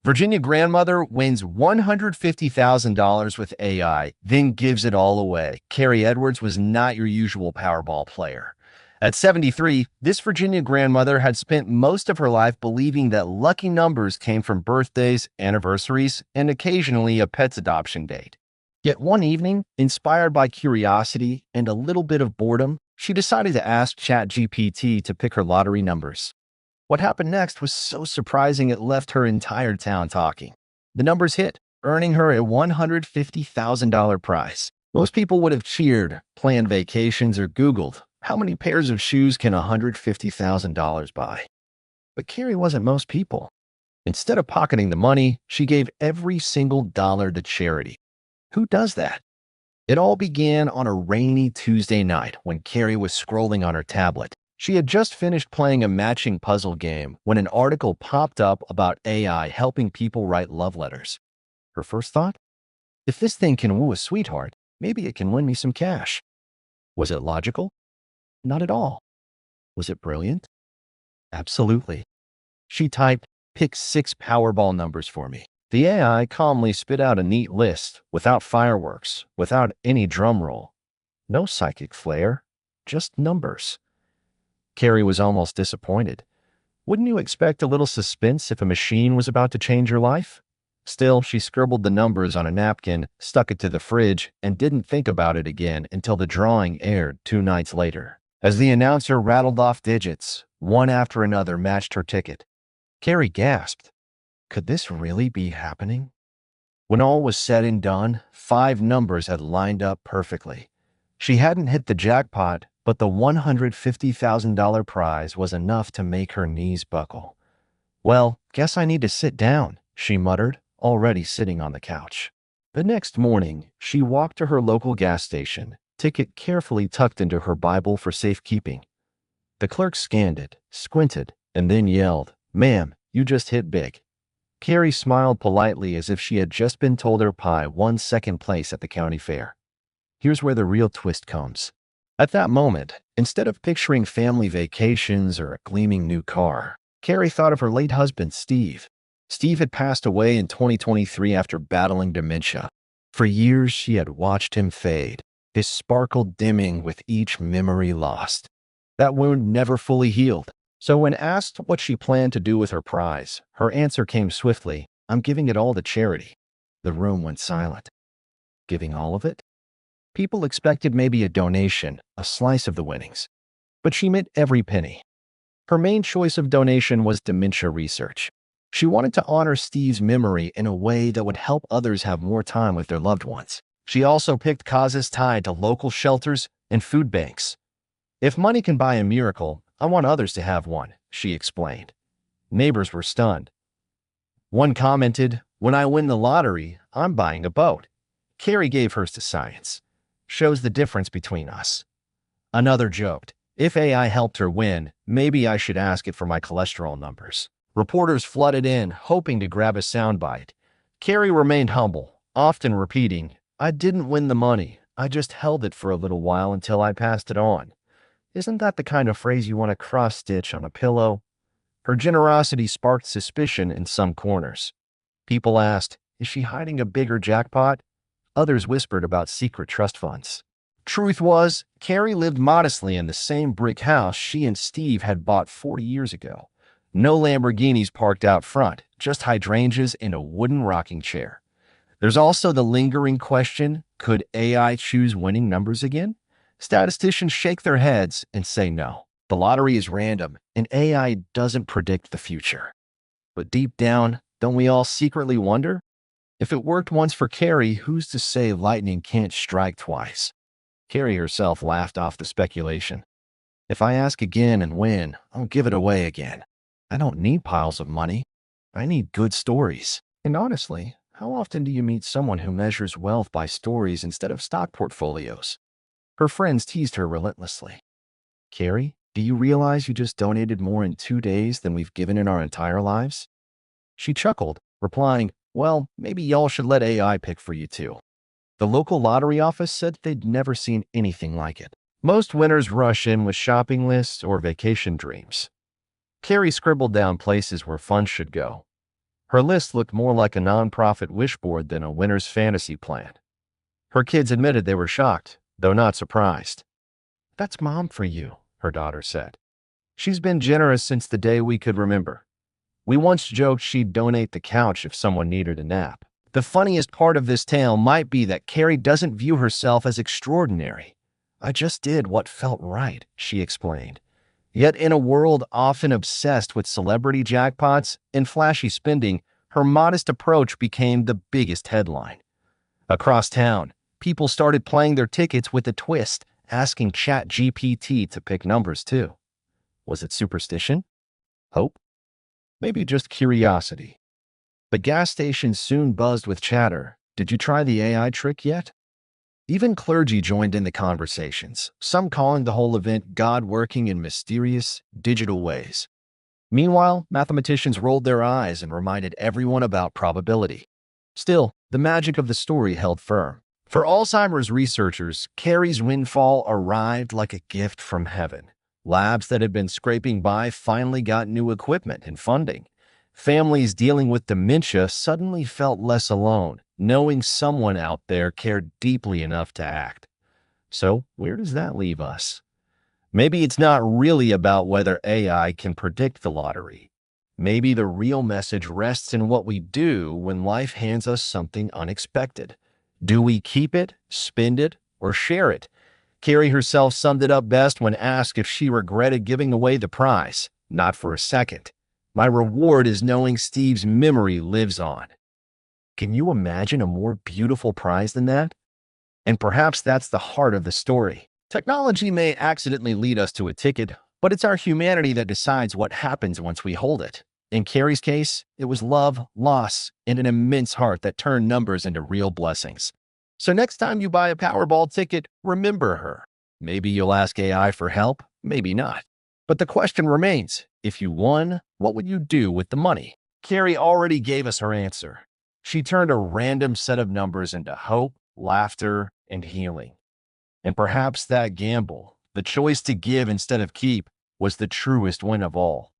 Virginia grandmother wins $150,000 with AI, then gives it all away. Carrie Edwards was not your usual Powerball player. At 73, this Virginia grandmother had spent most of her life believing that lucky numbers came from birthdays, anniversaries, and occasionally a pet's adoption date. Yet one evening, inspired by curiosity and a little bit of boredom, she decided to ask ChatGPT to pick her lottery numbers. What happened next was so surprising it left her entire town talking. The numbers hit, earning her a $150,000 prize. Most people would have cheered, planned vacations, or Googled, how many pairs of shoes can $150,000 buy? But Carrie wasn't most people. Instead of pocketing the money, she gave every single dollar to charity. Who does that? It all began on a rainy Tuesday night when Carrie was scrolling on her tablet. She had just finished playing a matching puzzle game when an article popped up about AI helping people write love letters. Her first thought? If this thing can woo a sweetheart, maybe it can win me some cash. Was it logical? Not at all. Was it brilliant? Absolutely. She typed, "Pick 6 Powerball numbers for me." The AI calmly spit out a neat list, without fireworks, without any drum roll. No psychic flair, just numbers. Carrie was almost disappointed. Wouldn't you expect a little suspense if a machine was about to change your life? Still, she scribbled the numbers on a napkin, stuck it to the fridge, and didn't think about it again until the drawing aired 2 nights later. As the announcer rattled off digits, one after another matched her ticket. Carrie gasped. Could this really be happening? When all was said and done, 5 numbers had lined up perfectly. She hadn't hit the jackpot, but the $150,000 prize was enough to make her knees buckle. Well, guess I need to sit down, she muttered, already sitting on the couch. The next morning, she walked to her local gas station, ticket carefully tucked into her Bible for safekeeping. The clerk scanned it, squinted, and then yelled, "Ma'am, you just hit big." Carrie smiled politely as if she had just been told her pie won second place at the county fair. Here's where the real twist comes. At that moment, instead of picturing family vacations or a gleaming new car, Carrie thought of her late husband, Steve. Steve had passed away in 2023 after battling dementia. For years, she had watched him fade, his sparkle dimming with each memory lost. That wound never fully healed. So when asked what she planned to do with her prize, her answer came swiftly, "I'm giving it all to charity." The room went silent. Giving all of it? People expected maybe a donation, a slice of the winnings. But she meant every penny. Her main choice of donation was dementia research. She wanted to honor Steve's memory in a way that would help others have more time with their loved ones. She also picked causes tied to local shelters and food banks. "If money can buy a miracle, I want others to have one," she explained. Neighbors were stunned. One commented, "When I win the lottery, I'm buying a boat." Carrie gave hers to science. Shows the difference between us. Another joked, "If AI helped her win, maybe I should ask it for my cholesterol numbers." Reporters flooded in, hoping to grab a soundbite. Carrie remained humble, often repeating, "I didn't win the money. I just held it for a little while until I passed it on." Isn't that the kind of phrase you want to cross-stitch on a pillow? Her generosity sparked suspicion in some corners. People asked, "Is she hiding a bigger jackpot?" Others whispered about secret trust funds. Truth was, Carrie lived modestly in the same brick house she and Steve had bought 40 years ago. No Lamborghinis parked out front, just hydrangeas and a wooden rocking chair. There's also the lingering question, could AI choose winning numbers again? Statisticians shake their heads and say no. The lottery is random, and AI doesn't predict the future. But deep down, don't we all secretly wonder? If it worked once for Carrie, who's to say lightning can't strike twice? Carrie herself laughed off the speculation. "If I ask again and win, I'll give it away again. I don't need piles of money. I need good stories." And honestly, how often do you meet someone who measures wealth by stories instead of stock portfolios? Her friends teased her relentlessly. "Carrie, do you realize you just donated more in 2 days than we've given in our entire lives?" She chuckled, replying, "Well, maybe y'all should let AI pick for you too." The local lottery office said they'd never seen anything like it. Most winners rush in with shopping lists or vacation dreams. Carrie scribbled down places where funds should go. Her list looked more like a nonprofit wish board than a winner's fantasy plan. Her kids admitted they were shocked, though not surprised. "That's Mom for you," her daughter said. "She's been generous since the day we could remember. We once joked she'd donate the couch if someone needed a nap." The funniest part of this tale might be that Carrie doesn't view herself as extraordinary. "I just did what felt right," she explained. Yet in a world often obsessed with celebrity jackpots and flashy spending, her modest approach became the biggest headline. Across town, people started playing their tickets with a twist, asking ChatGPT to pick numbers too. Was it superstition? Hope? Maybe just curiosity. But gas stations soon buzzed with chatter. "Did you try the AI trick yet?" Even clergy joined in the conversations, some calling the whole event God working in mysterious, digital ways. Meanwhile, mathematicians rolled their eyes and reminded everyone about probability. Still, the magic of the story held firm. For Alzheimer's researchers, Carrie's windfall arrived like a gift from heaven. Labs that had been scraping by finally got new equipment and funding. Families dealing with dementia suddenly felt less alone, knowing someone out there cared deeply enough to act. So, where does that leave us? Maybe it's not really about whether AI can predict the lottery. Maybe the real message rests in what we do when life hands us something unexpected. Do we keep it, spend it, or share it? Carrie herself summed it up best when asked if she regretted giving away the prize. "Not for a second. My reward is knowing Steve's memory lives on." Can you imagine a more beautiful prize than that? And perhaps that's the heart of the story. Technology may accidentally lead us to a ticket, but it's our humanity that decides what happens once we hold it. In Carrie's case, it was love, loss, and an immense heart that turned numbers into real blessings. So next time you buy a Powerball ticket, remember her. Maybe you'll ask AI for help, maybe not. But the question remains, if you won, what would you do with the money? Carrie already gave us her answer. She turned a random set of numbers into hope, laughter, and healing. And perhaps that gamble, the choice to give instead of keep, was the truest win of all.